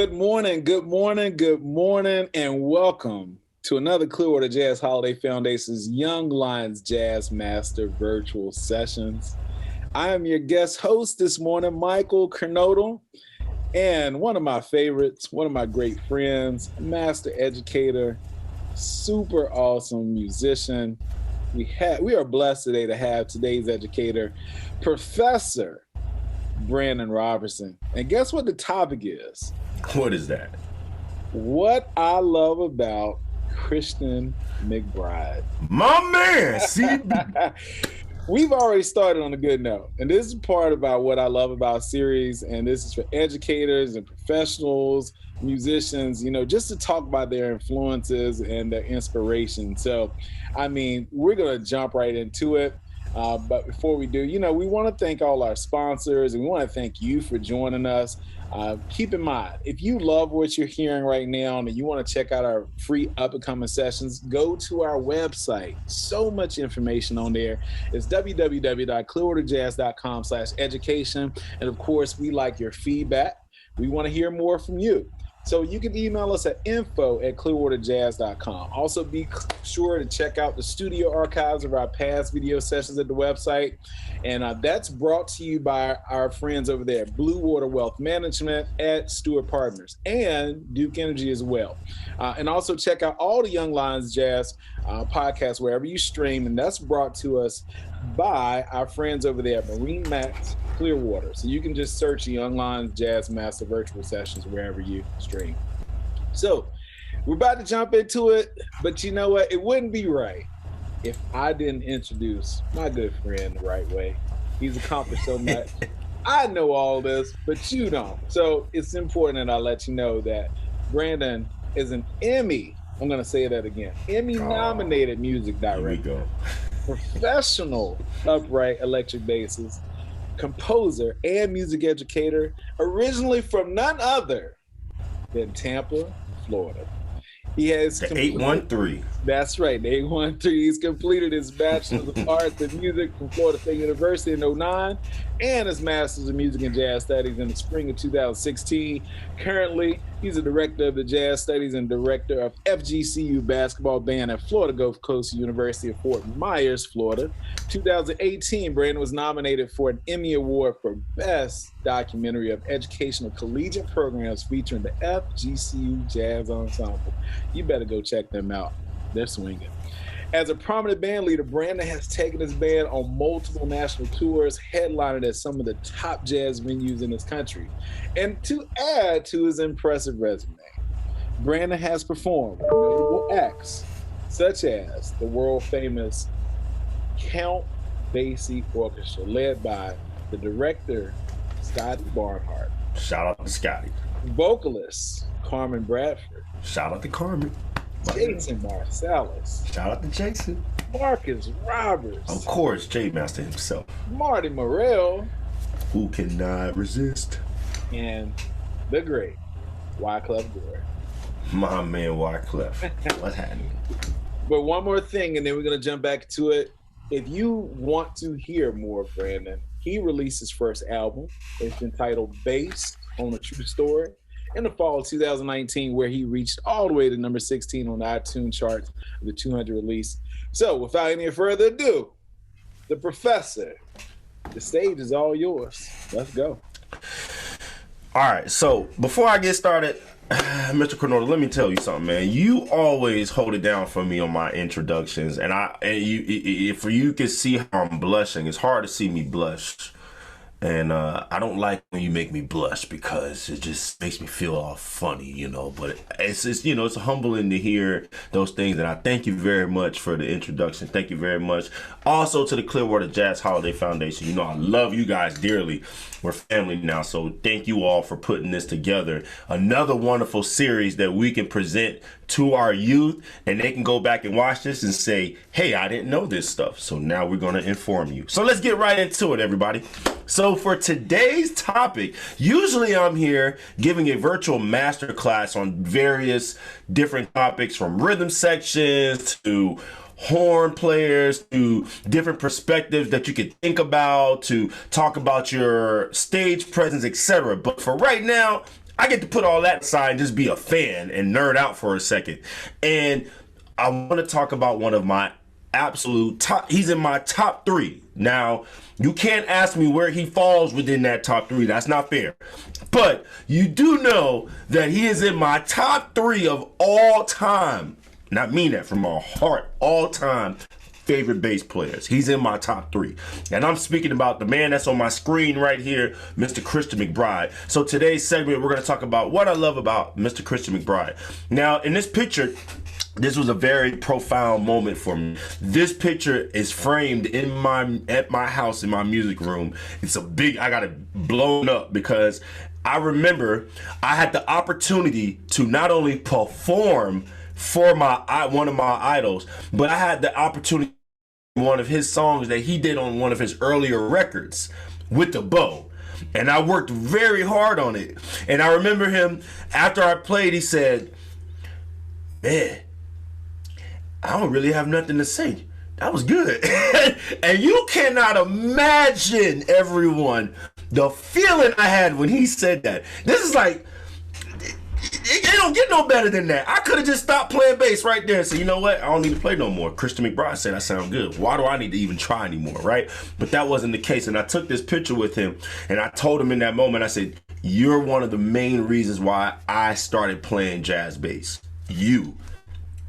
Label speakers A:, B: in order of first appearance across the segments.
A: good morning, and welcome to another Clearwater Jazz Holiday Foundation's Young Lions Jazz Master Virtual Sessions. I am your guest host this morning, Michael Kernodle, and one of my favorites, one of my great friends, master educator, super awesome musician. We are blessed today to have today's educator, Professor Brandon Robertson. And guess what the topic is?
B: What is that?
A: What I love about Christian McBride.
B: My man, see?
A: We've already started on a good note. And this is part about what I love about series. And this is for educators and professionals, musicians, just to talk about their influences and their inspiration. So, we're going to jump right into it. But before we do, we want to thank all our sponsors, and we want to thank you for joining us. Keep in mind, if you love what you're hearing right now and you want to check out our free up-and-coming sessions, go to our website. So much information on there. It's www.clearwaterjazz.com/education. And of course, we like your feedback. We want to hear more from you. So you can email us at info@clearwaterjazz.com. Also, be sure to check out the studio archives of our past video sessions at the website. And that's brought to you by our friends over there at Blue Water Wealth Management, at Stewart Partners, and Duke Energy as well. And also check out all the Young Lions Jazz podcasts wherever you stream. And that's brought to us by our friends over there at Marine Max Clearwater. So you can just search Young Lions Jazz Master Virtual Sessions wherever you stream. So we're about to jump into it, but you know what? It wouldn't be right if I didn't introduce my good friend the right way. He's accomplished so much. I know all this, but you don't. So it's important that I let you know that Brandon is an Emmy. I'm going to say that again. Emmy-nominated music director.
B: Here we go.
A: Professional upright electric bassist, composer, and music educator, originally from none other than Tampa, Florida. He has
B: the 813.
A: That's right, the 813. He's completed his Bachelor's of Arts in Music from Florida State University in 2009 and his Master's in Music and Jazz Studies in the spring of 2016. Currently, he's a director of the Jazz Studies and director of FGCU basketball band at Florida Gulf Coast University of Fort Myers, Florida. 2018, Brandon was nominated for an Emmy Award for Best Documentary of Educational Collegiate Programs featuring the FGCU Jazz Ensemble. You better go check them out. They're swinging. As a prominent band leader, Brandon has taken his band on multiple national tours, headlining at some of the top jazz venues in this country. And to add to his impressive resume, Brandon has performed with notable acts such as the world-famous Count Basie Orchestra, led by the director, Scotty Barnhart.
B: Shout out to Scotty.
A: Vocalist, Carmen Bradford.
B: Shout out to Carmen.
A: Jason Marsalis.
B: Shout out to Jason.
A: Marcus Roberts.
B: Of course, J Master himself.
A: Marty Morrell.
B: Who cannot resist?
A: And the great Wyclef Gore.
B: My man Wyclef. What's happening?
A: But one more thing, and then we're going to jump back to it. If you want to hear more of Brandon, he released his first album. It's entitled Based on a True Story in the fall of 2019, where he reached all the way to number 16 on the iTunes charts of the 200 release. So without any further ado, the professor, the stage is all yours. Let's go.
B: All right, so before I get started, Mr. Kernodle, let me tell you something, man. You always hold it down for me on my introductions, and for you can see how I'm blushing. It's hard to see me blush. And I don't like when you make me blush because it just makes me feel all funny, But it's humbling to hear those things. And I thank you very much for the introduction. Thank you very much. Also to the Clearwater Jazz Holiday Foundation. I love you guys dearly. We're family now. So thank you all for putting this together. Another wonderful series that we can present to our youth, and they can go back and watch this and say, hey, I didn't know this stuff. So now we're going to inform you. So let's get right into it, everybody. So for today's topic, usually I'm here giving a virtual masterclass on various different topics, from rhythm sections to horn players to different perspectives that you could think about, to talk about your stage presence, etc. But for right now, I get to put all that aside and just be a fan and nerd out for a second. And I want to talk about one of my absolute top. He's in my top 3. Now, you can't ask me where he falls within that top 3. That's not fair. But you do know that he is in my top 3 of all time. And I mean that from my heart. All time favorite bass players. He's in my top 3. And I'm speaking about the man that's on my screen right here, Mr. Christian McBride. So today's segment, we're going to talk about what I love about Mr. Christian McBride. Now, in this picture, this was a very profound moment for me. This picture is framed at my house in my music room. It's a big, I got it blown up because I remember I had the opportunity to not only perform for one of my idols, but I had the opportunity one of his songs that he did on one of his earlier records with the bow. And I worked very hard on it. And I remember him, after I played, he said, man, I don't really have nothing to say. That was good. And you cannot imagine, everyone, the feeling I had when he said that. This is like, it don't get no better than that. I could have just stopped playing bass right there and said, you know what? I don't need to play no more. Christian McBride said I sound good. Why do I need to even try anymore, right? But that wasn't the case. And I took this picture with him and I told him in that moment, I said, you're one of the main reasons why I started playing jazz bass. You.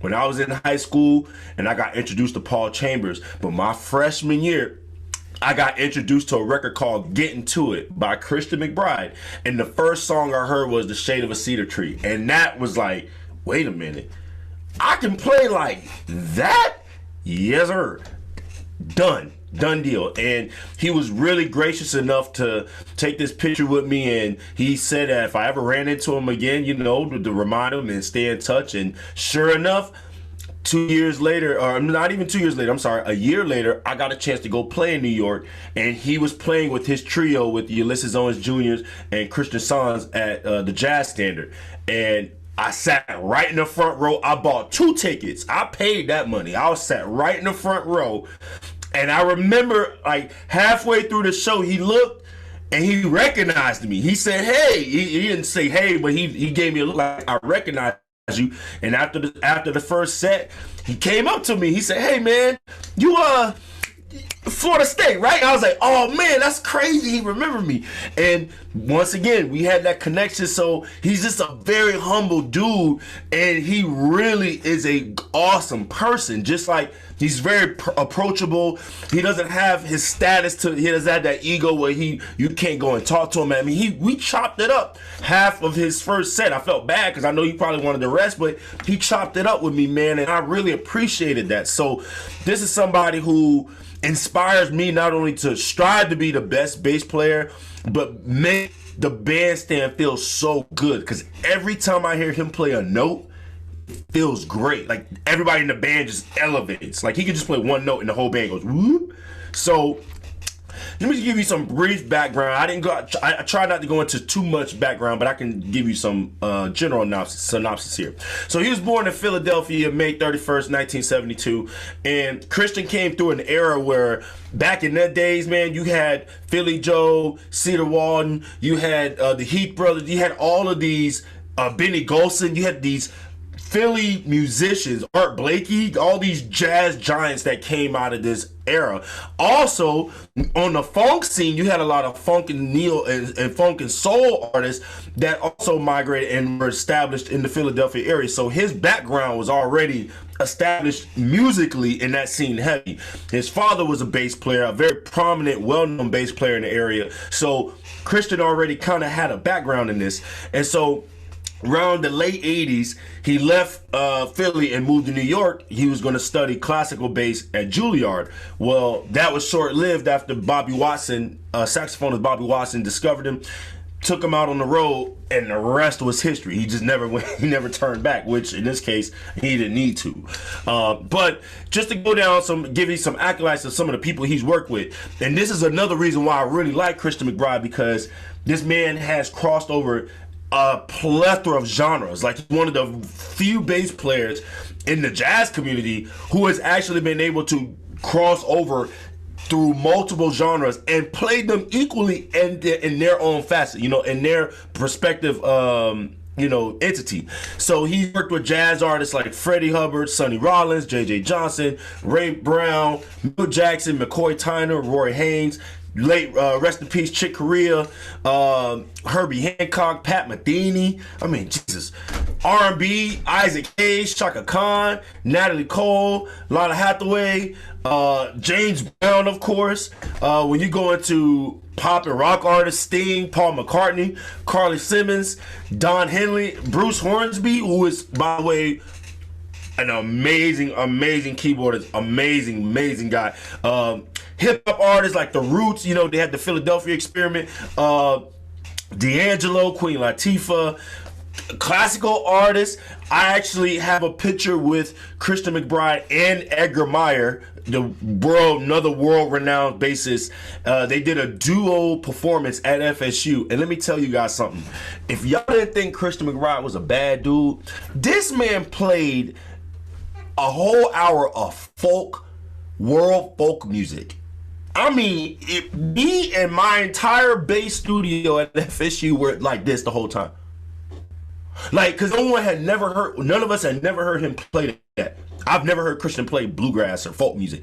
B: When I was in high school and I got introduced to Paul Chambers, but my freshman year, I got introduced to a record called Getting To It by Christian McBride. And the first song I heard was The Shade of a Cedar Tree. And that was like, wait a minute. I can play like that? Yes, sir. Done deal. And he was really gracious enough to take this picture with me. And he said that if I ever ran into him again, you know, to remind him and stay in touch. And sure enough, 2 years later, or not even 2 years later, I'm sorry, a year later, I got a chance to go play in New York, and he was playing with his trio with Ulysses Owens Jr. and Christian Sanz at the Jazz Standard. And I sat right in the front row. I bought 2 tickets. I paid that money. I was sat right in the front row. And I remember, like, halfway through the show, he looked and he recognized me. He said, hey. He didn't say hey, but he gave me a look like I recognized you. And after the first set, he came up to me. He said, hey man, you Florida State, right? I was like, oh man, that's crazy. He remembered me. And once again, we had that connection. So he's just a very humble dude, and he really is a awesome person. Just like he's very approachable. He doesn't have his status he doesn't have that ego where you can't go and talk to him. I mean, we chopped it up half of his first set. I felt bad because I know he probably wanted the rest, but he chopped it up with me, man, and I really appreciated that. So this is somebody who inspires me not only to strive to be the best bass player, but make the bandstand feel so good. Because every time I hear him play a note, it feels great. Like everybody in the band just elevates. Like he could just play one note and the whole band goes whoop. So let me give you some brief background. I try not to go into too much background, but I can give you some general synopsis here. So he was born in Philadelphia, May 31st, 1972. And Christian came through an era where back in that days, man, you had Philly Joe, Cedar Walton, you had the Heath Brothers, you had all of these, Benny Golson, you had these Philly musicians, Art Blakey, all these jazz giants that came out of this era. Also, on the funk scene, you had a lot of funk and neo and funk and soul artists that also migrated and were established in the Philadelphia area. So his background was already established musically in that scene heavy. His father was a bass player, a very prominent, well-known bass player in the area. So Christian already kind of had a background in this. And so around the late 80s, he left Philly and moved to New York. He was going to study classical bass at Juilliard. Well, that was short-lived after Bobby Watson, saxophonist Bobby Watson, discovered him, took him out on the road, and the rest was history. He just never went, he never turned back, which in this case, he didn't need to. But just to go down give you some accolades of some of the people he's worked with. And this is another reason why I really like Christian McBride, because this man has crossed over a plethora of genres. Like, he's one of the few bass players in the jazz community who has actually been able to cross over through multiple genres and played them equally in their own facet, you know, in their perspective, you know, entity. So he worked with jazz artists like Freddie Hubbard, Sonny Rollins, J.J. Johnson, Ray Brown, Bill Jackson, McCoy Tyner, Roy Haynes, late rest in peace Chick Corea, Herbie Hancock, Pat Metheny. I mean, Jesus. R&B, Isaac Hayes, Chaka Khan, Natalie Cole, Lana Hathaway, James Brown, of course. When you go into pop and rock artists, Sting, Paul McCartney, Carly Simmons, Don Henley, Bruce Hornsby, who is, by the way, an amazing keyboardist, amazing guy. Hip hop artists like the Roots, you know, they had the Philadelphia Experiment, D'Angelo, Queen Latifah. Classical artists, I actually have a picture with Christian McBride and Edgar Meyer, another world-renowned bassist. They did a duo performance at FSU, and let me tell you guys something. If y'all didn't think Christian McBride was a bad dude, this man played a whole hour of world folk music. I mean, me and my entire bass studio at FSU were like this the whole time. Like, because none of us had never heard him play that. I've never heard Christian play bluegrass or folk music.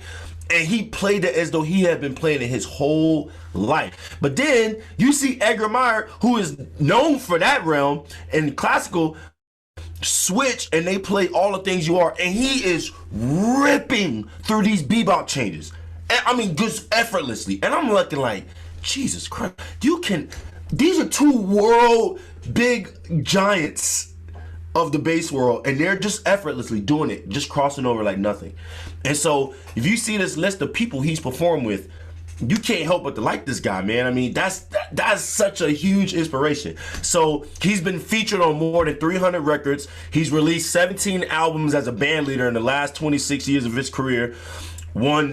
B: And he played it as though he had been playing it his whole life. But then you see Edgar Meyer, who is known for that realm in classical, switch and they play All the Things You Are. And he is ripping through these bebop changes. And, I mean, just effortlessly. And I'm looking like, Jesus Christ, these are two world big giants of the bass world, and they're just effortlessly doing it, just crossing over like nothing. And so if you see this list of people he's performed with, you can't help but to like this guy, man. I mean, that's such a huge inspiration. So he's been featured on more than 300 records. He's released 17 albums as a band leader in the last 26 years of his career.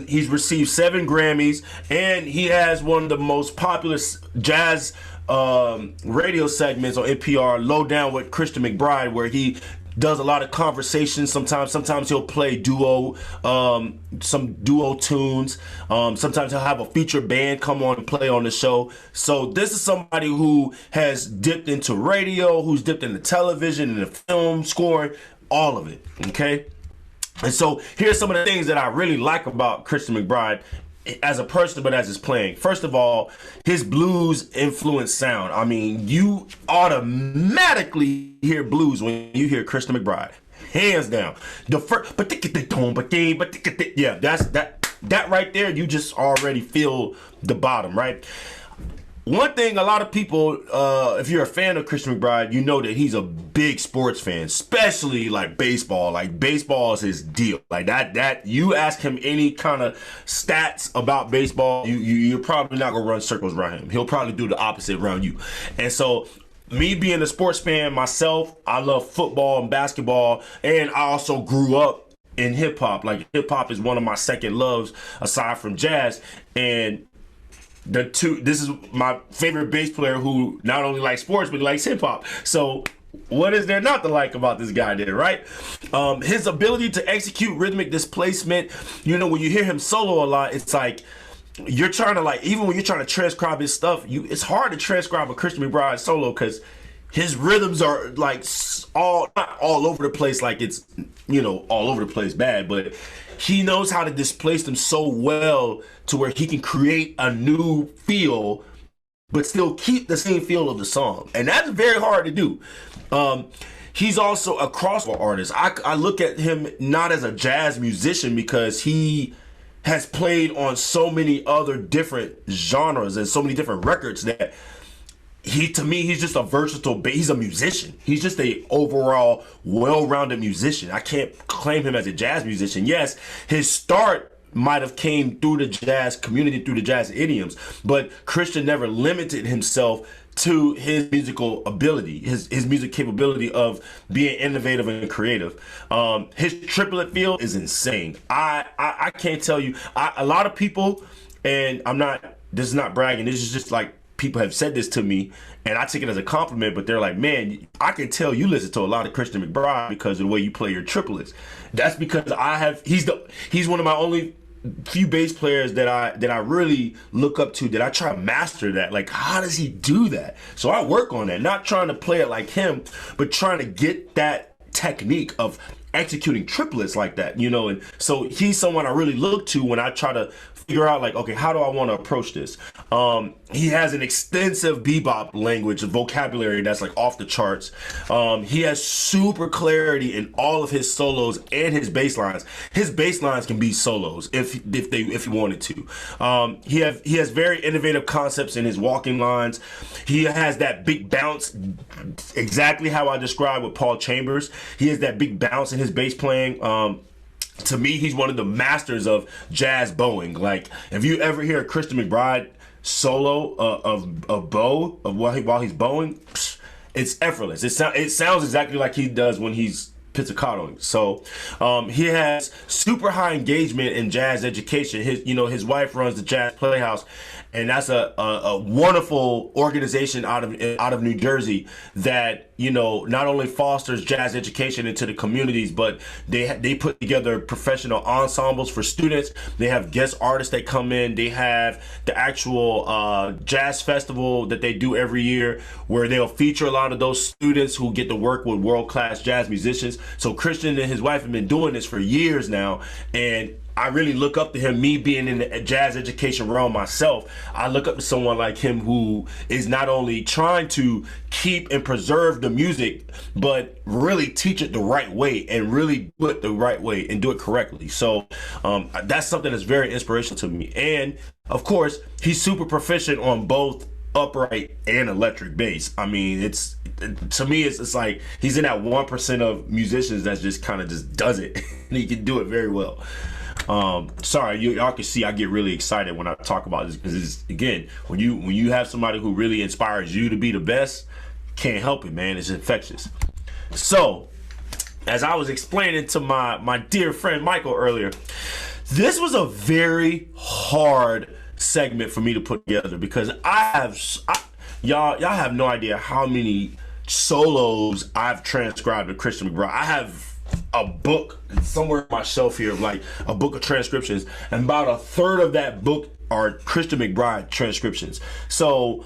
B: He's received 7 Grammys, and he has one of the most popular jazz radio segments on NPR, Low Down with Christian McBride, where he does a lot of conversations. Sometimes he'll play some duo tunes. Sometimes he'll have a featured band come on and play on the show. So this is somebody who has dipped into radio, who's dipped into television and the film scoring, all of it. Okay. And so here's some of the things that I really like about Christian McBride as a person, but as his playing. First of all, his blues influenced sound. I mean, you automatically hear blues when you hear Christian McBride, hands down. The first, yeah, that right there, you just already feel the bottom, right? One thing, a lot of people, if you're a fan of Christian McBride, you know that he's a big sports fan, especially like baseball. Like, baseball is his deal. Like that you ask him any kind of stats about baseball, you're probably not gonna run circles around him. He'll probably do the opposite around you. And so, me being a sports fan myself, I love football and basketball, and I also grew up in hip hop. Like, hip hop is one of my second loves aside from jazz. And this is my favorite bass player who not only likes sports, but he likes hip hop. So what is there not to like about this guy there, right? His ability to execute rhythmic displacement, you know, when you hear him solo a lot, it's like, you're trying to, like, even when you're trying to transcribe his stuff, it's hard to transcribe a Christian McBride solo because his rhythms are like not all over the place, like it's, you know, all over the place bad, but he knows how to displace them so well to where he can create a new feel but still keep the same feel of the song. And that's very hard to do. He's also a crossover artist. I look at him not as a jazz musician because he has played on so many other different genres and so many different records that to me, he's just a versatile, he's a musician. He's just a overall well-rounded musician. I can't claim him as a jazz musician. Yes, his start might have came through the jazz community, through the jazz idioms, but Christian never limited himself to his musical ability, his music capability of being innovative and creative. His triplet feel is insane. I can't tell you, a lot of people, and this is not bragging, this is just like, people have said this to me, and I take it as a compliment, but they're like, man, I can tell you listen to a lot of Christian McBride because of the way you play your triplets. That's because he's one of my only few bass players that I really look up to, that I try to master that. Like, how does he do that? So I work on that, not trying to play it like him, but trying to get that technique of executing triplets like that, you know. And so he's someone I really look to when I try to figure out, like, okay, how do I want to approach this? He has an extensive bebop language, vocabulary that's like off the charts. He has super clarity in all of his solos and his bass lines. His bass lines can be solos if he wanted to. He has very innovative concepts in his walking lines. He has that big bounce, exactly how I described with Paul Chambers. He has that big bounce in his bass playing. To me, he's one of the masters of jazz bowing. Like, if you ever hear a Christian McBride solo of bow while he's bowing, it's effortless. It sounds exactly like he does when he's pizzicatoing. So he has super high engagement in jazz education. His wife runs the Jazz Playhouse, and that's a wonderful organization out of New Jersey that, you know, not only fosters jazz education into the communities, but they put together professional ensembles for students. They have guest artists that come in. They have the actual jazz festival that they do every year, where they'll feature a lot of those students who get to work with world-class jazz musicians. So Christian and his wife have been doing this for years now, and I really look up to him. Me being in the jazz education realm myself, I look up to someone like him who is not only trying to keep and preserve the music, but really teach it the right way and really do it the right way and do it correctly. So that's something that's very inspirational to me. And of course, he's super proficient on both upright and electric bass. I mean, to me, it's like he's in that 1% of musicians that just kind of just does it, and he can do it very well. Sorry, y'all can see I get really excited when I talk about this, because it's, again, when you have somebody who really inspires you to be the best, can't help it, man. It's infectious. So, as I was explaining to my dear friend Michael earlier, this was a very hard segment for me to put together, because y'all have no idea how many solos I've transcribed of Christian McBride. I have a book somewhere on my shelf here, like a book of transcriptions, and about a third of that book are Christian McBride transcriptions. So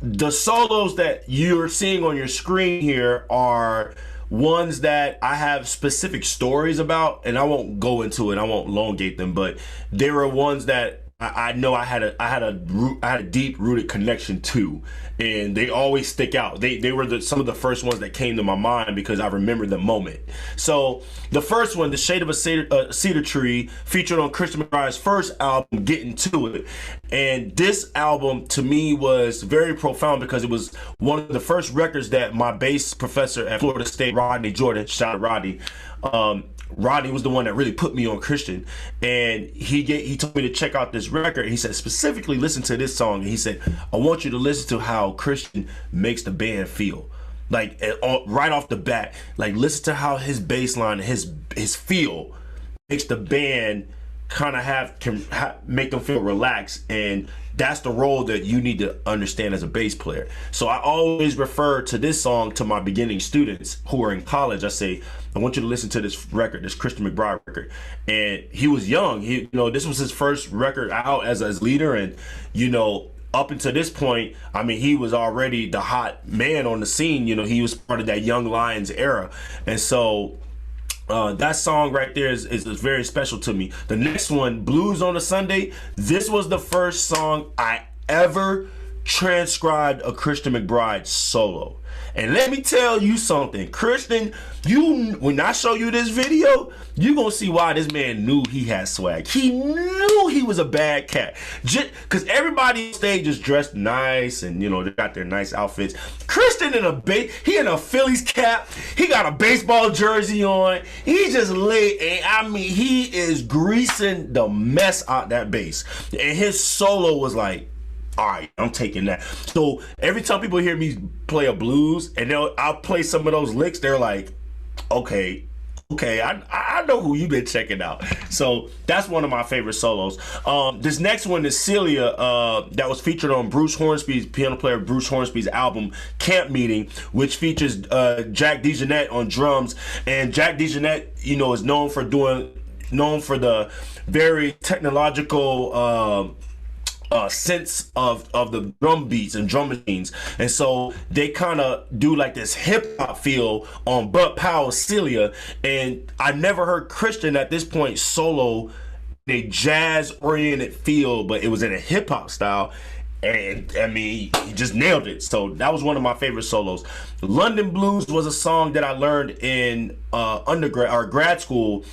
B: the solos that you're seeing on your screen here are ones that I have specific stories about, and I won't go into it, I won't elongate them, but there are ones that I know I had a deep rooted connection to, and they always stick out. They were some of the first ones that came to my mind because I remember the moment. So the first one, "The Shade of a Cedar Tree," featured on Christian McBride's first album, "Getting to It," and this album to me was very profound because it was one of the first records that my bass professor at Florida State, Rodney Jordan, shout out Rodney. Rodney was the one that really put me on Christian, and he told me to check out this record. He said, specifically listen to this song, and he said, I want you to listen to how Christian makes the band feel. Like, right off the bat, like, listen to how his bass line, his feel makes the band kind of make them feel relaxed, and that's the role that you need to understand as a bass player. So I always refer to this song to my beginning students who are in college. I say, I want you to listen to this record, this Christian McBride record. And he was young. This was his first record out as leader, and up until this point, I mean, he was already the hot man on the scene. He was part of that Young Lions era, and so that song right there is very special to me. The next one, "Blues on a Sunday," this was the first song I ever transcribed a Christian McBride solo. And let me tell you something, Christian, when I show you this video, you're going to see why this man knew he had swag. He knew he was a bad cat. Because everybody on stage is dressed nice and, they got their nice outfits. Christian he in a Phillies cap. He got a baseball jersey on. He just he is greasing the mess out that bass. And his solo was like, all right, I'm taking that. So every time people hear me play a blues and I'll play some of those licks, they're like, okay, I know who you've been checking out. So that's one of my favorite solos. This next one is Celia, that was featured on piano player Bruce Hornsby's album Camp Meeting, which features Jack DeJohnette on drums. And Jack DeJohnette, is known for the very technological sense of the drum beats and drum machines, and so they kind of do like this hip hop feel on Bud Powell's Celia. And I never heard Christian at this point solo a jazz oriented feel, but it was in a hip hop style. And I mean, he just nailed it. So that was one of my favorite solos. London Blues was a song that I learned in undergrad or grad school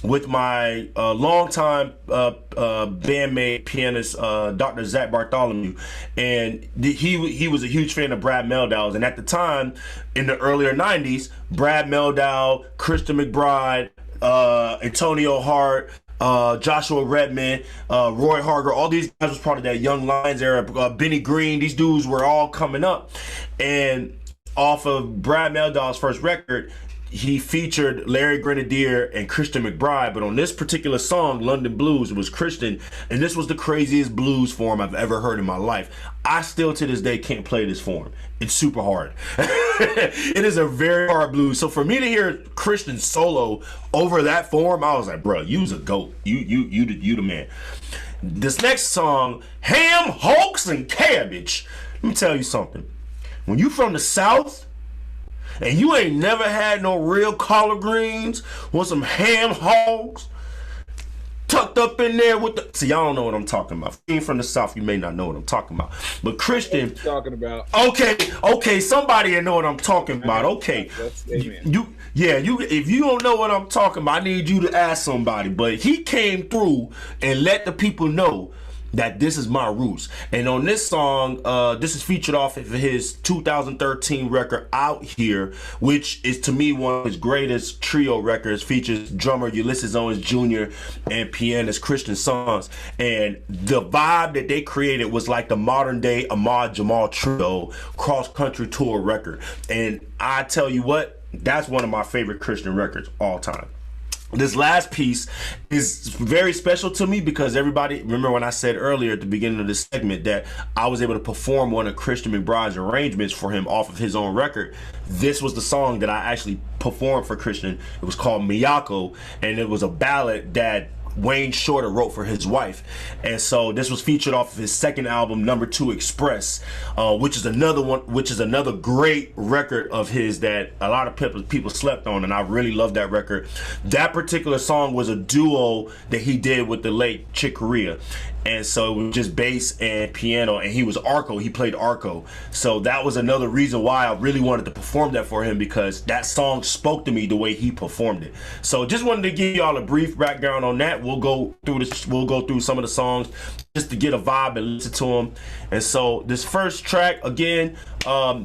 B: with my longtime bandmate pianist, Dr. Zach Bartholomew. And he was a huge fan of Brad Meldau's. And at the time, in the earlier 90s, Brad Meldau, Christian McBride, Antonio Hart, Joshua Redman, Roy Harger, all these guys was part of that Young Lions era. Benny Green, these dudes were all coming up. And off of Brad Meldau's first record, he featured Larry Grenadier and Christian McBride. But on this particular song, London Blues, it was Christian, and this was the craziest blues form I've ever heard in my life. I still to this day can't play this form. It's super hard. It is a very hard blues. So for me to hear Christian solo over that form, I was like, bro, you's a goat. You the man. This next song, Ham, Hokes, and Cabbage. Let me tell you something. When you from the South, and you ain't never had no real collard greens with some ham hogs tucked up in there with the... See, y'all don't know what I'm talking about. If you ain't from the South, you may not know what I'm talking about. But Christian...
A: What are you talking about?
B: Okay, somebody know what I'm talking about. Okay. If you don't know what I'm talking about, I need you to ask somebody. But he came through and let the people know that this is my roots. And on this song, this is featured off of his 2013 record Out Here, which is to me one of his greatest trio records. Features drummer Ulysses Owens Jr. and pianist Christian Sons. And the vibe that they created was like the modern day Ahmad Jamal Trio cross country tour record. And I tell you what, that's one of my favorite Christian records all time. This last piece is very special to me because everybody, remember when I said earlier at the beginning of this segment that I was able to perform one of Christian McBride's arrangements for him off of his own record. This was the song that I actually performed for Christian. It was called Miyako, and it was a ballad that Wayne Shorter wrote for his wife. And so this was featured off of his second album, Number 2 Express, which is another great record of his that a lot of people slept on, and I really love that record. That particular song was a duo that he did with the late Chick Corea. And so it was just bass and piano, and he was arco. He played arco. So that was another reason why I really wanted to perform that for him, because that song spoke to me the way he performed it. So just wanted to give y'all a brief background on that. We'll go through some of the songs just to get a vibe and listen to them. And so this first track, again,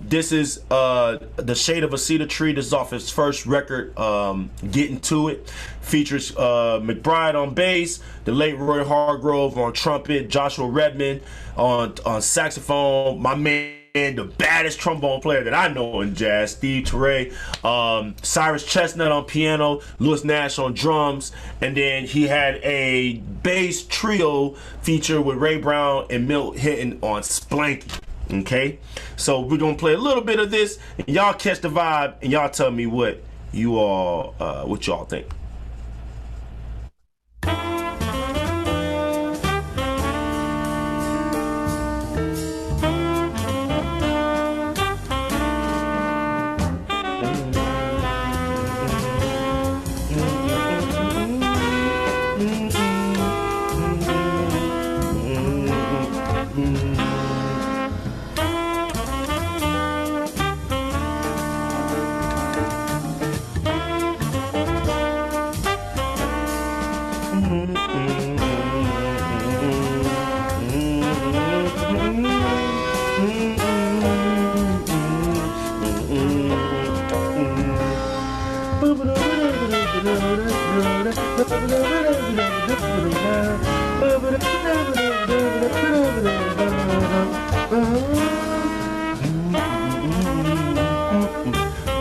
B: this is The Shade of a Cedar Tree. This is off his first record, Getting To It. Features McBride on bass, the late Roy Hargrove on trumpet, Joshua Redman on saxophone, my man, the baddest trombone player that I know in jazz, Steve Teray, Cyrus Chestnut on piano, Louis Nash on drums, and then he had a bass trio feature with Ray Brown and Milt Hinton on Splanky. Okay, so we're gonna play a little bit of this, and y'all catch the vibe, and y'all tell me what y'all think.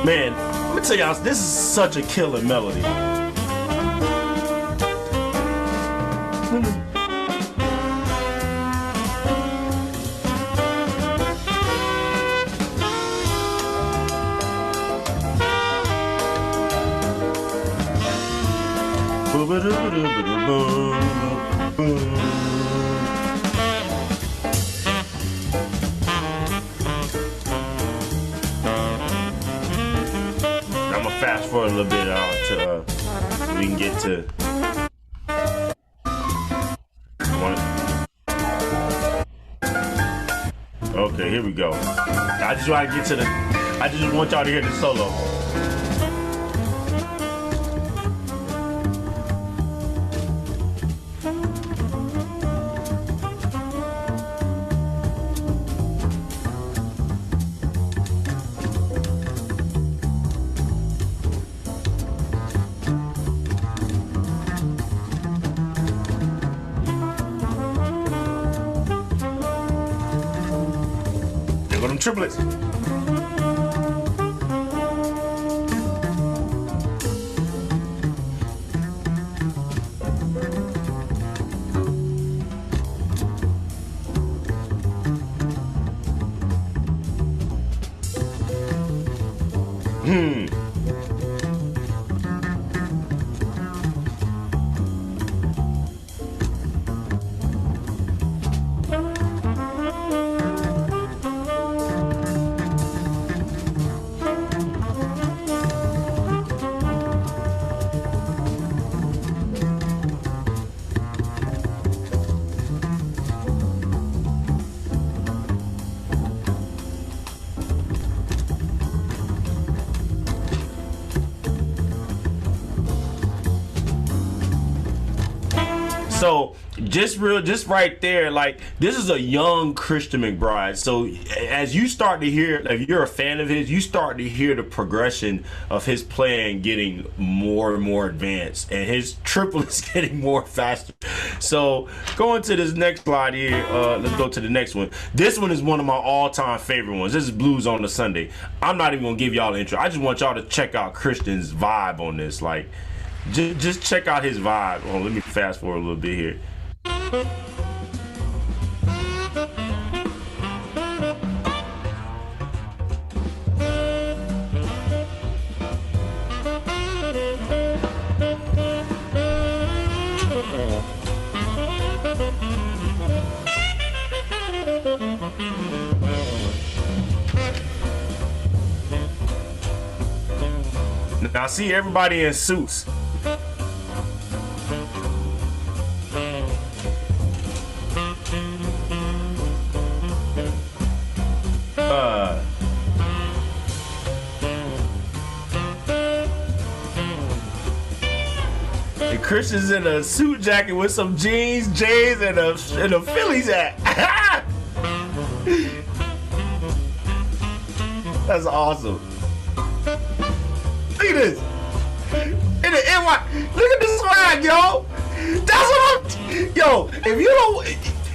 B: Man, let me tell y'all, this is such a killer melody. I'm gonna fast forward a little bit to we can get to. Okay, here we go. I just want to get to the. I just want y'all to hear the solo. There go them triplets. So just right there, like, this is a young Christian McBride. So as you start to hear, if you're a fan of his, you start to hear the progression of his playing getting more and more advanced, and his triplets getting more faster. So going to this next slide here, let's go to the next one. This one is one of my all-time favorite ones. This is Blues on the Sunday. I'm not even gonna give y'all the intro. I just want y'all to check out Christian's vibe on this. Like, just check out his vibe. Oh, let me fast forward a little bit here. Now, see everybody in suits. And Christian's in a suit jacket with some jeans, J's, and a Phillies hat. That's awesome. Look at this. In the NY. Look at this swag, yo. That's what I'm. Yo, if you don't.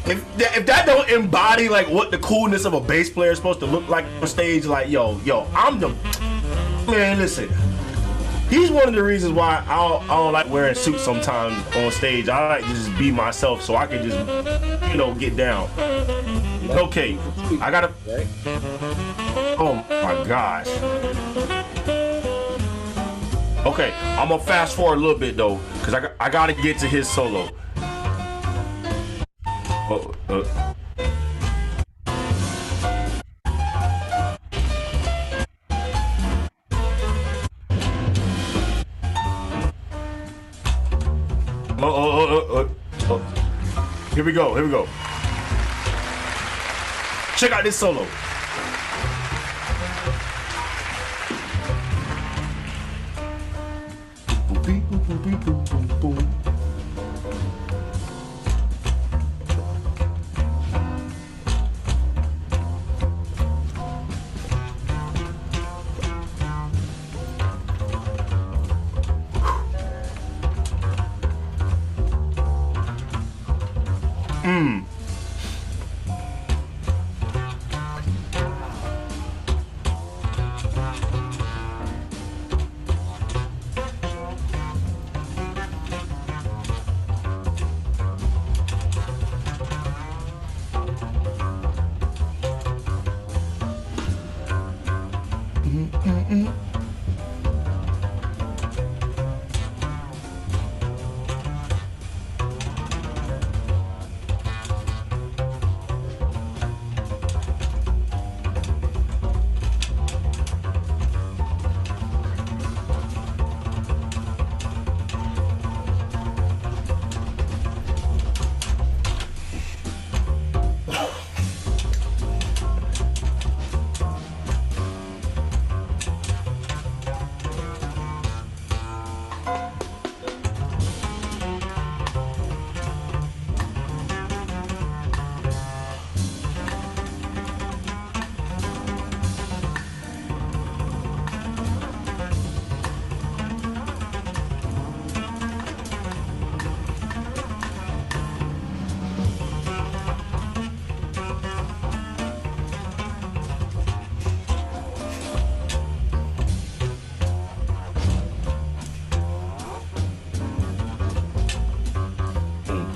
B: If that don't embody like what the coolness of a bass player is supposed to look like on stage, like yo, I'm the man. Listen, he's one of the reasons why I don't like wearing suits sometimes on stage. I like to just be myself, so I can just get down. Okay, I gotta. Oh my gosh. Okay, I'm gonna fast forward a little bit though, cause I gotta get to his solo. Here we go. Check out this solo.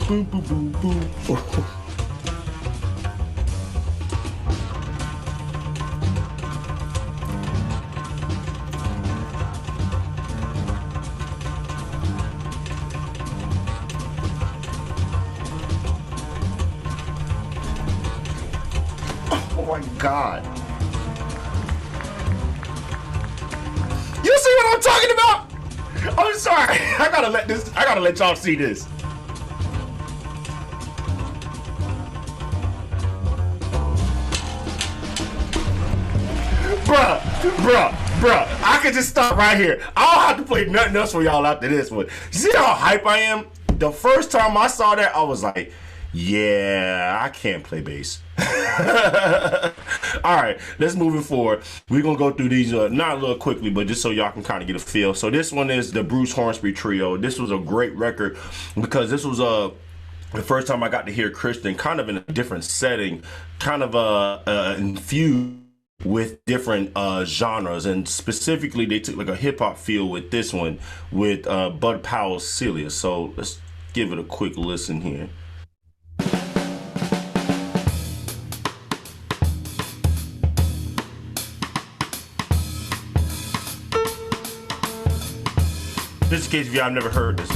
B: Boom, boom, boom, boom. Oh my God. You see what I'm talking about? I'm sorry. I gotta let y'all see this. Bruh, I could just stop right here. I don't have to play nothing else for y'all after this one. See how hype I am? The first time I saw that, I was like, yeah, I can't play bass. All right, let's move it forward. We're going to go through these, not a little quickly, but just so y'all can kind of get a feel. So this one is the Bruce Hornsby Trio. This was a great record because this was the first time I got to hear Christian kind of in a different setting, kind of infused with different genres, and specifically they took like a hip-hop feel with this one with Bud Powell's Celia. So let's give it a quick listen here. Just in case if y'all have never heard this.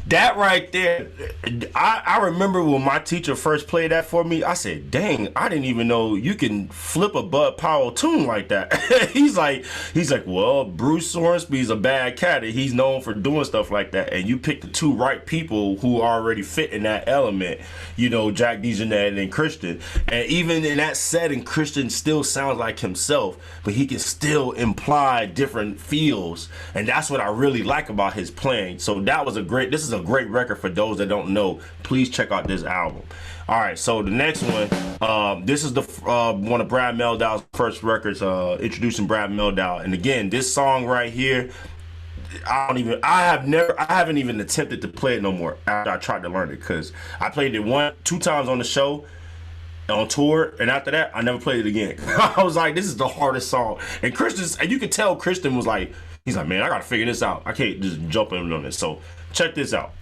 B: That right there, I remember when my teacher first played that for me, I said, dang, I didn't even know you can flip a Bud Powell tune like that. he's like, well, Bruce Hornsby's a bad cat. He's known for doing stuff like that. And you pick the two right people who already fit in that element, you know, Jack DeJohnette and Christian. And even in that setting, Christian still sounds like himself, but he can still imply different feels. And that's what I really like about his playing. So this is a great record for those that don't know. Please check out this album. All right, so the next one, this is the one of Brad Meldau's first records, introducing Brad Meldau. And again, this song right here, I haven't even attempted to play it no more after I tried to learn it, because I played it 2 times on the show, on tour, and after that, I never played it again. I was like, this is the hardest song. And you could tell Christian was like, he's like, man, I gotta figure this out. I can't just jump in on this. So check this out.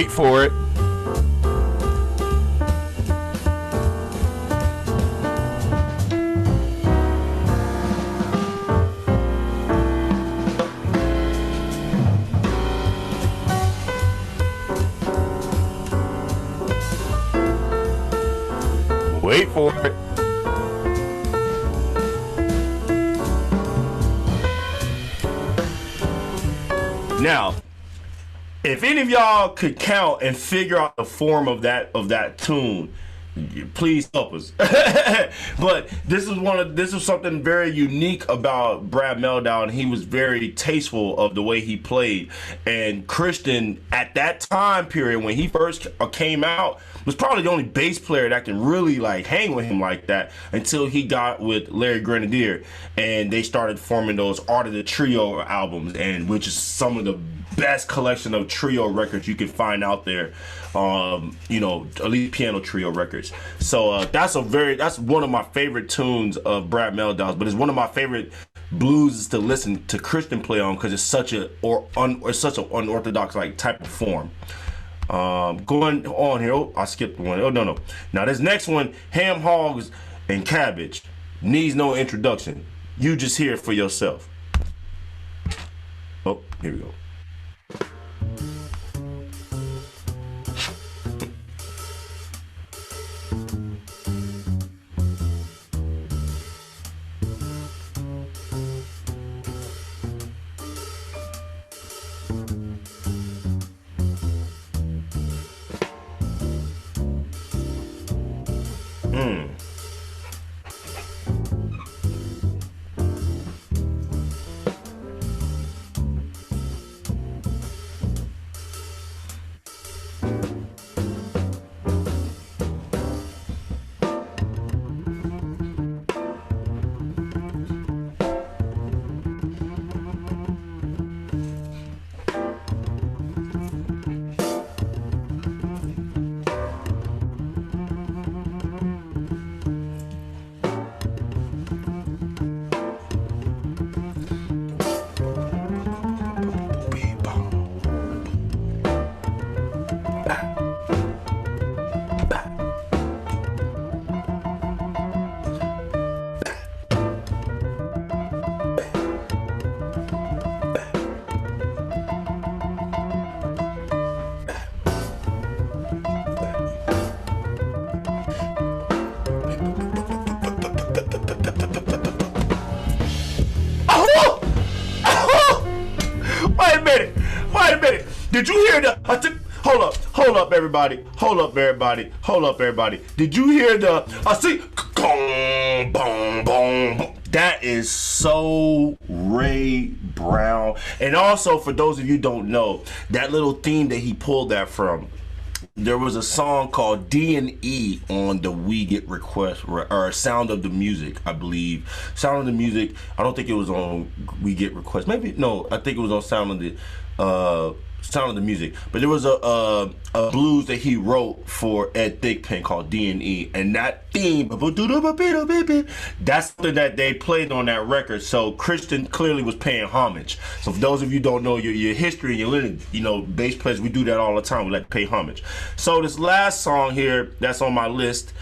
B: Wait for it. Wait for it. Now, if any of y'all could count and figure out the form of that tune, please help us. But this is something very unique about Brad Mehldau, and he was very tasteful of the way he played. And Christian, at that time period when he first came out, was probably the only bass player that can really like hang with him like that until he got with Larry Grenadier and they started forming those Art of the Trio albums, and which is some of the best collection of trio records you can find out there. At least piano trio records. So that's one of my favorite tunes of Brad Mehldau's, but it's one of my favorite blues to listen to Christian play on because it's such an unorthodox like type of form. Going on here, I skipped one. Oh no. Now this next one, Ham Hogs and Cabbage, needs no introduction. You just hear it for yourself. Oh, here we go. Wait a minute. Did you hear the? Hold up, everybody. Did you hear the? Boom, boom, boom. That is so Ray Brown. And also, for those of you who don't know, that little theme that he pulled that from, there was a song called D&E on the We Get Request, or Sound of the Music, I believe. Sound of the Music, I don't think it was on We Get Request. Maybe, no, I think it was on Sound of the Music. But there was a blues that he wrote for Ed Thigpen called D&E, and that theme, that's something that they played on that record. So Christian clearly was paying homage. So for those of you who don't know your history and your lineage, bass players, we do that all the time. We like to pay homage. So this last song here that's on my list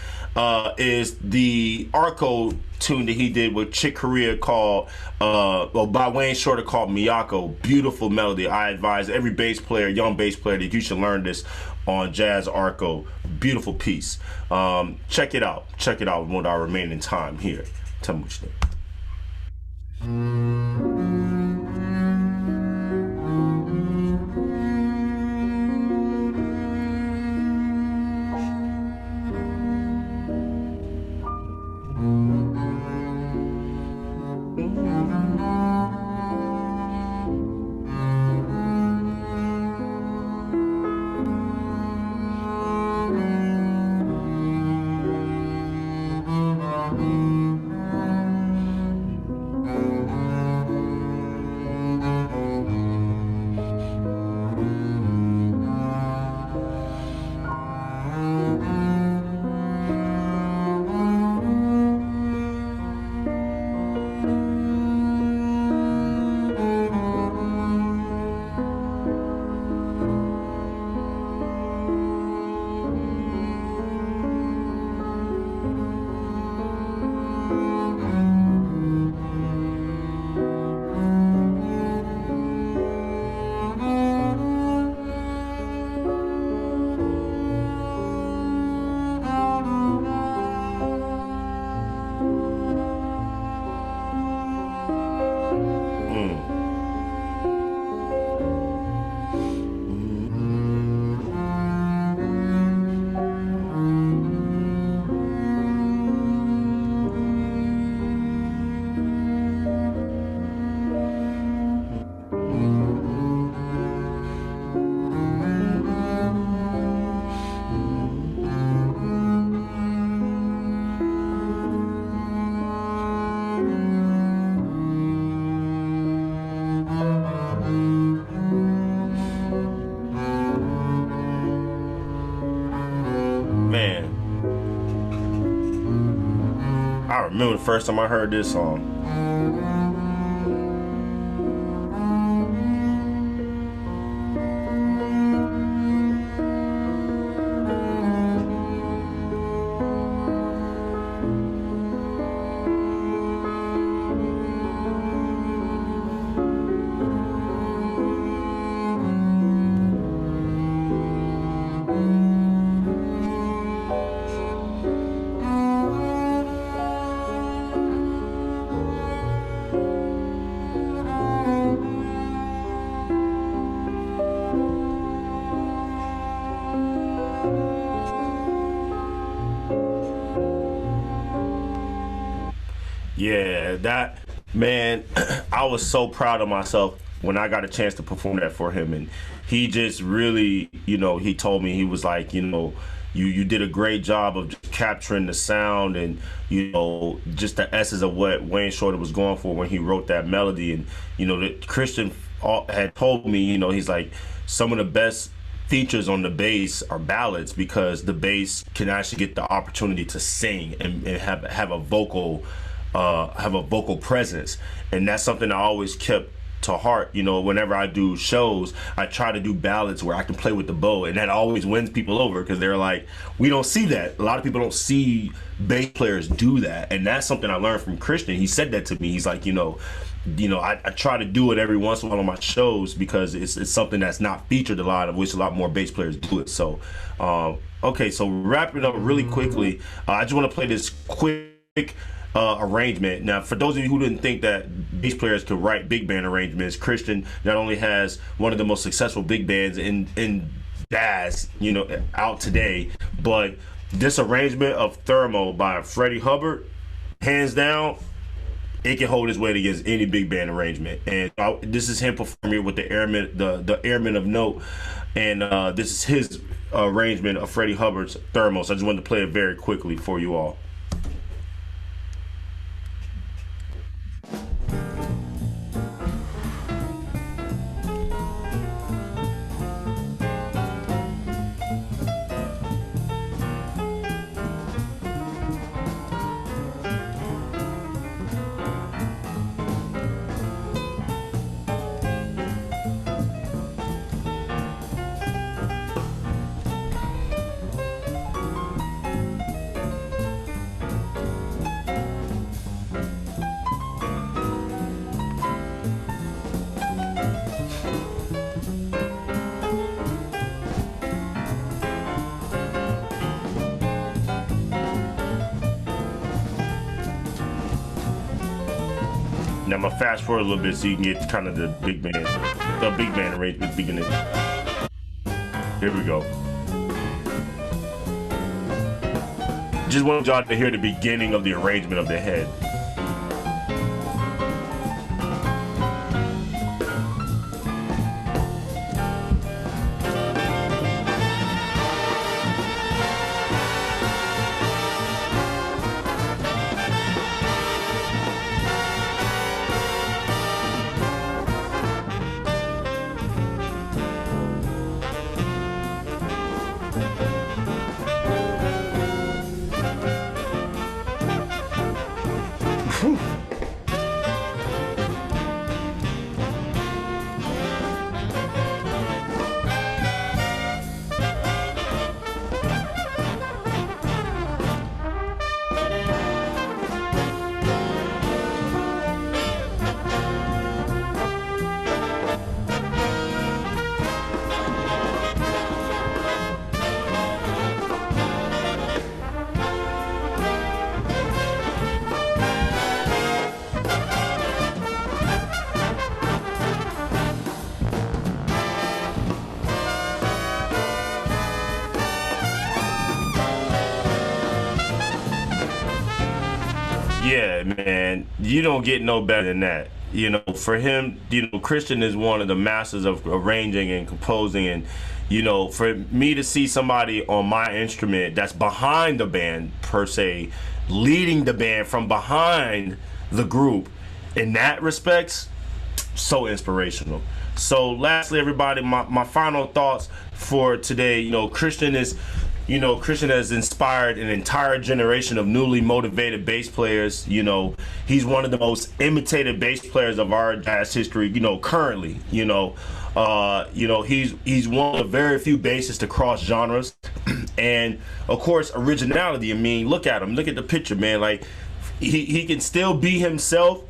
B: is the Arco tune that he did with Chick Corea called by Wayne Shorter, called Miyako. Beautiful melody. I advise every bass player, young bass player, that you should learn this on Jazz Arco. Beautiful piece. Check it out with our remaining time here. Tell me what you think. remember the first time I heard this song. Yeah, that man, I was so proud of myself when I got a chance to perform that for him, and he just really, he told me, he was like, you did a great job of just capturing the sound and just the essence of what Wayne Shorter was going for when he wrote that melody. And that Christian had told me, he's like, some of the best features on the bass are ballads, because the bass can actually get the opportunity to sing and have a vocal presence. And that's something I always kept to heart. Whenever I do shows, I try to do ballads where I can play with the bow, and that always wins people over, because they're like, we don't see that. A lot of people don't see bass players do that, and that's something I learned from Christian. He said that to me. He's like, I try to do it every once in a while on my shows, because it's something that's not featured a lot, of which a lot more bass players do it. So okay, so wrapping up really quickly, I just want to play this quick arrangement. Now, for those of you who didn't think that bass players could write big band arrangements, Christian not only has one of the most successful big bands in jazz, out today, but this arrangement of Thermo by Freddie Hubbard, hands down, it can hold its weight against any big band arrangement. And this is him performing with the Airmen of Note, and this is his arrangement of Freddie Hubbard's Thermo. So I just wanted to play it very quickly for you all. Now I'm gonna fast forward a little bit so you can get kind of the big band arrangement beginning. Here we go. Just wanted y'all to hear the beginning of the arrangement of the head. Yeah, man, you don't get no better than that. For him, Christian is one of the masters of arranging and composing, and for me to see somebody on my instrument that's behind the band per se, leading the band from behind the group, in that respects, so inspirational. So lastly, everybody, my final thoughts for today, Christian is you know, Christian has inspired an entire generation of newly motivated bass players. You know, he's one of the most imitated bass players of our jazz history, you know, currently. You know, he's one of the very few bassists to cross genres. And of course, originality. I mean, look at him. Look at the picture, man. Like, he can still be himself.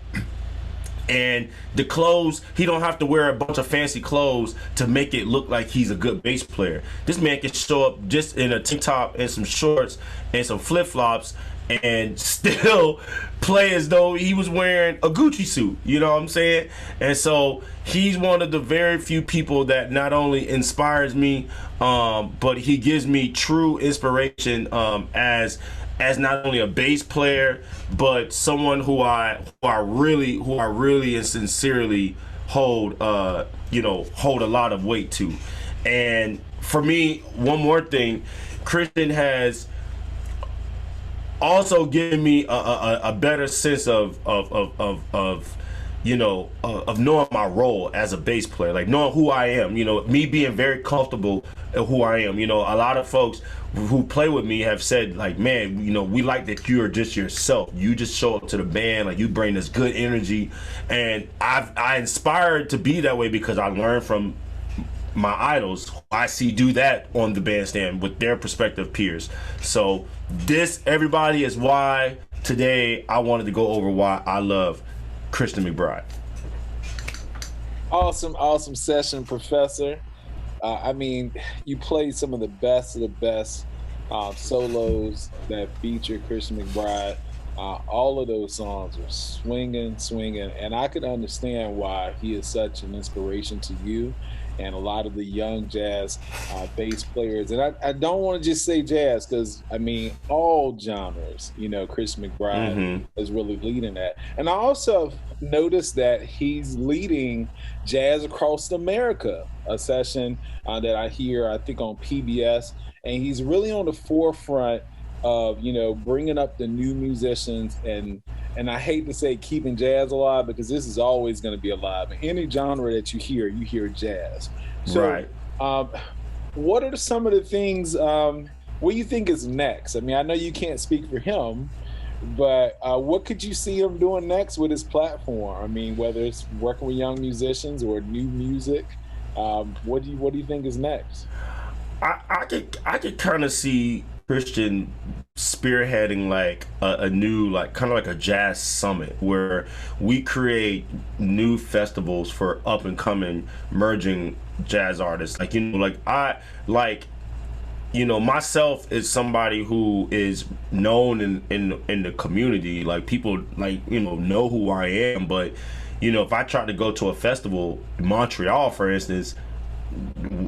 B: And the clothes, he don't have to wear a bunch of fancy clothes to make it look like he's a good bass player. This man can show up just in a tank top and some shorts and some flip-flops and still play as though he was wearing a Gucci suit. You know what I'm saying? And so he's one of the very few people that not only inspires me, but he gives me true inspiration as not only a bass player, but someone who I really and sincerely hold a lot of weight to. And for me, one more thing, Christian has also given me a better sense of knowing my role as a bass player, like knowing who I am, you know, me being very comfortable in who I am. You know, a lot of folks who play with me have said, like, man, you know, we like that you're just yourself. You just show up to the band, like, you bring this good energy. And I inspired to be that way because I learned from my idols I see do that on the bandstand with their prospective peers. So this, everybody, is why today I wanted to go over why I love Christian McBride.
A: Awesome session, Professor. I mean, you played some of the best solos that feature Christian McBride. All of those songs were swinging, and I could understand why he is such an inspiration to you and a lot of the young jazz bass players. And I don't want to just say jazz, because I mean all genres, you know, Christian McBride is really leading that. And I also noticed that he's leading Jazz Across America, a session that I hear, I think, on PBS, and he's really on the forefront of, you know, bringing up the new musicians, and I hate to say keeping jazz alive, because this is always going to be alive. In any genre that you hear jazz. So,
B: right.
A: What are some of the things, what do you think is next? I mean, I know you can't speak for him, but what could you see him doing next with his platform? I mean, whether it's working with young musicians or new music, what do you think is next?
B: I could kind of see Christian spearheading like a new, like, kind of like a jazz summit where we create new festivals for up and coming merging jazz artists. Like, you know, myself is somebody who is known in the community. Like, people, like, you know who I am. But, you know, if I tried to go to a festival in Montreal, for instance,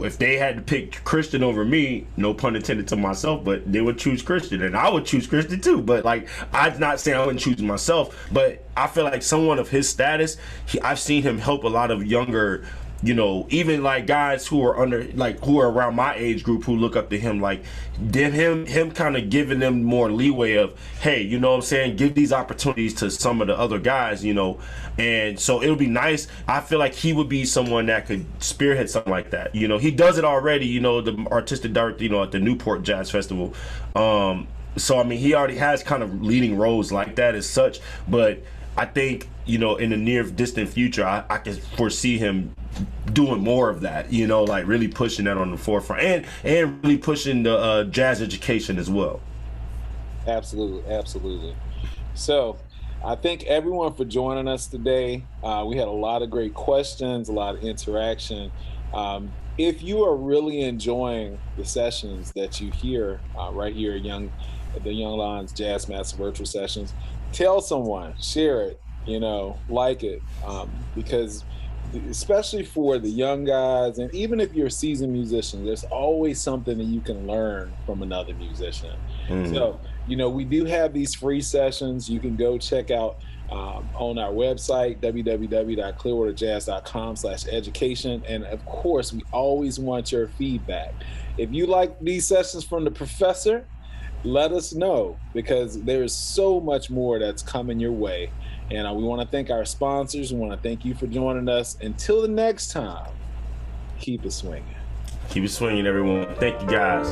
B: if they had to pick Christian over me, no pun intended to myself, but they would choose Christian, and I would choose Christian too. But, like, I'm not saying I wouldn't choose myself, but I feel like someone of his status, I've seen him help a lot of younger, you know, even like guys who are who are around my age group, who look up to him, like him kind of giving them more leeway of, hey, you know what I'm saying, give these opportunities to some of the other guys, you know. And so it'll be nice. I feel like he would be someone that could spearhead something like that. You know, he does it already, you know, the artistic director, you know, at the Newport Jazz Festival. So I mean, he already has kind of leading roles like that as such, but I think, you know, in the near distant future, I can foresee him doing more of that, you know, like really pushing that on the forefront and really pushing the jazz education as well.
A: Absolutely. So I thank everyone for joining us today. We had a lot of great questions, a lot of interaction. If you are really enjoying the sessions that you hear right here at the Young Lions Jazz Master Virtual Sessions, tell someone, share it, you know, like it, because especially for the young guys, and even if you're a seasoned musician, there's always something that you can learn from another musician. So, you know, we do have these free sessions. You can go check out on our website, www.clearwaterjazz.com/education. And of course, we always want your feedback. If you like these sessions from the professor, let us know, because there is so much more that's coming your way. And we want to thank our sponsors. We want to thank you for joining us. Until the next time, keep it swinging.
B: Keep it swinging, everyone. Thank you, guys.